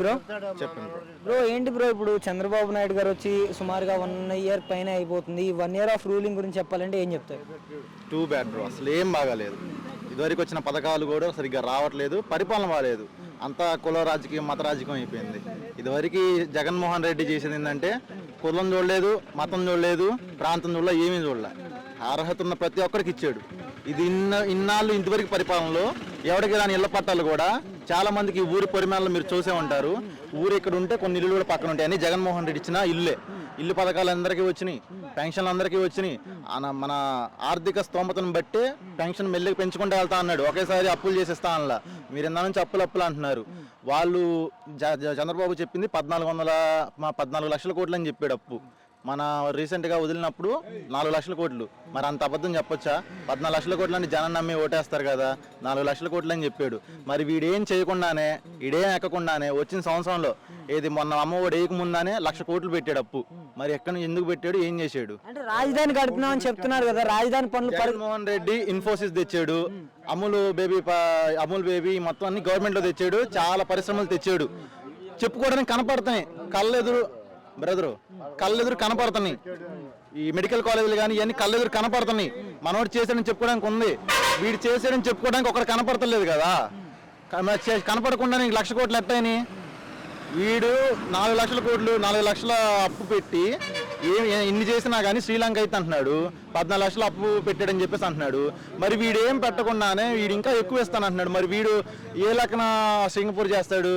Bro. చెప్పండి bro ఏంటి bro, ఇప్పుడు చంద్రబాబు నాయుడు గారు వచ్చి సుమారుగా 1 ఇయర్ పైన అయిపోతుంది. ఈ 1 ఇయర్ ఆఫ్ రూలింగ్ గురించి చెప్పాలంటే ఏం చెప్తారు? టూ బ్యాడ్ బ్రో, అసలు ఏం బాగాలేదు. ఇదివరకు వచ్చిన పథకాలు కూడా సరిగ్గా రావట్లేదు, పరిపాలన బాగాలేదు, అంతా కుల రాజకీయం మత రాజకీయం అయిపోయింది. ఇదివరకు జగన్మోహన్ రెడ్డి చేసేది ఏంటంటే కులం చూడలేదు, మతం చూడలేదు, ప్రాంతం చూడలేదు, ఏమీ చూడలే. అర్హత ఉన్న ప్రతి ఒక్కరికి ఇచ్చాడు. ఇది ఇన్నాళ్ళు ఇంతవరకు పరిపాలనలో ఎవరికి రాని ఇళ్ల పట్టాలు కూడా చాలా మందికి ఊరి పరిమాణంలో మీరు చూసే ఉంటారు. ఊరు ఇక్కడ ఉంటే కొన్ని ఇల్లు కూడా పక్కన ఉంటాయి. అని జగన్మోహన్ రెడ్డి ఇచ్చిన ఇల్లు పథకాలు అందరికీ వచ్చినాయి, పెన్షన్లు అందరికీ వచ్చినాయి. మన ఆర్థిక స్తోమతను బట్టే పెన్షన్ మెల్లిగా పెంచుకుంటూ వెళ్తా అన్నాడు. ఒకేసారి అప్పులు చేసేస్తా అనలా. మీరు ఇందా నుంచి అప్పులు అంటున్నారు. వాళ్ళు చంద్రబాబు చెప్పింది 14 లక్షల కోట్లు అని చెప్పాడు అప్పు. మన రీసెంట్గా వదిలినప్పుడు 4 లక్షల కోట్లు. మరి అంత అబద్ధం చెప్పొచ్చా? 14 లక్షల కోట్లు అని జనం నమ్మి ఓటేస్తారు కదా. 4 లక్షల కోట్లు అని చెప్పాడు. మరి వీడేం చేయకుండానే, వీడేం ఎక్కకుండానే వచ్చిన సంవత్సరంలో ఏది మొన్న అమ్మఒడి వేయక ముందానే 1,00,000 కోట్లు పెట్టాడు అప్పు. మరి ఎక్కడ ఎందుకు పెట్టాడు, ఏం చేశాడు? అంటే రాజధాని కడుపునామని చెప్తున్నారు కదా, రాజధాని పనులు జగన్మోహన్ రెడ్డి ఇన్ఫోసిస్ తెచ్చాడు, అమూల్ బేబీ మొత్తం అన్ని గవర్నమెంట్ లో తెచ్చాడు, చాలా పరిశ్రమలు తెచ్చాడు. చెప్పుకోవడానికి కనపడుతున్నాయి, కళ్ళెదురు కనపడుతున్నాయి. ఈ మెడికల్ కాలేజీలు కానీ ఇవన్నీ కళ్ళెదురు కనపడుతున్నాయి. మనోడు చేసాడని చెప్పుకోవడానికి ఉంది, వీడు చేసాడని చెప్పుకోవడానికి ఒకటి కనపడతలేదు కదా. కనపడకుండా 1,00,000 కోట్లు ఎట్టని వీడు 4 లక్షల కోట్లు 4 లక్షల అప్పు పెట్టి ఇన్ని చేసినా కానీ శ్రీలంక అయితే అంటున్నాడు 14 లక్షలు అప్పు పెట్టాడని చెప్పేసి అంటున్నాడు. మరి వీడు ఏం పెట్టకుండానే వీడు ఇంకా ఎక్కువ ఇస్తానంటున్నాడు. మరి వీడు ఏ లెక్కన సింగపూర్ చేస్తాడు?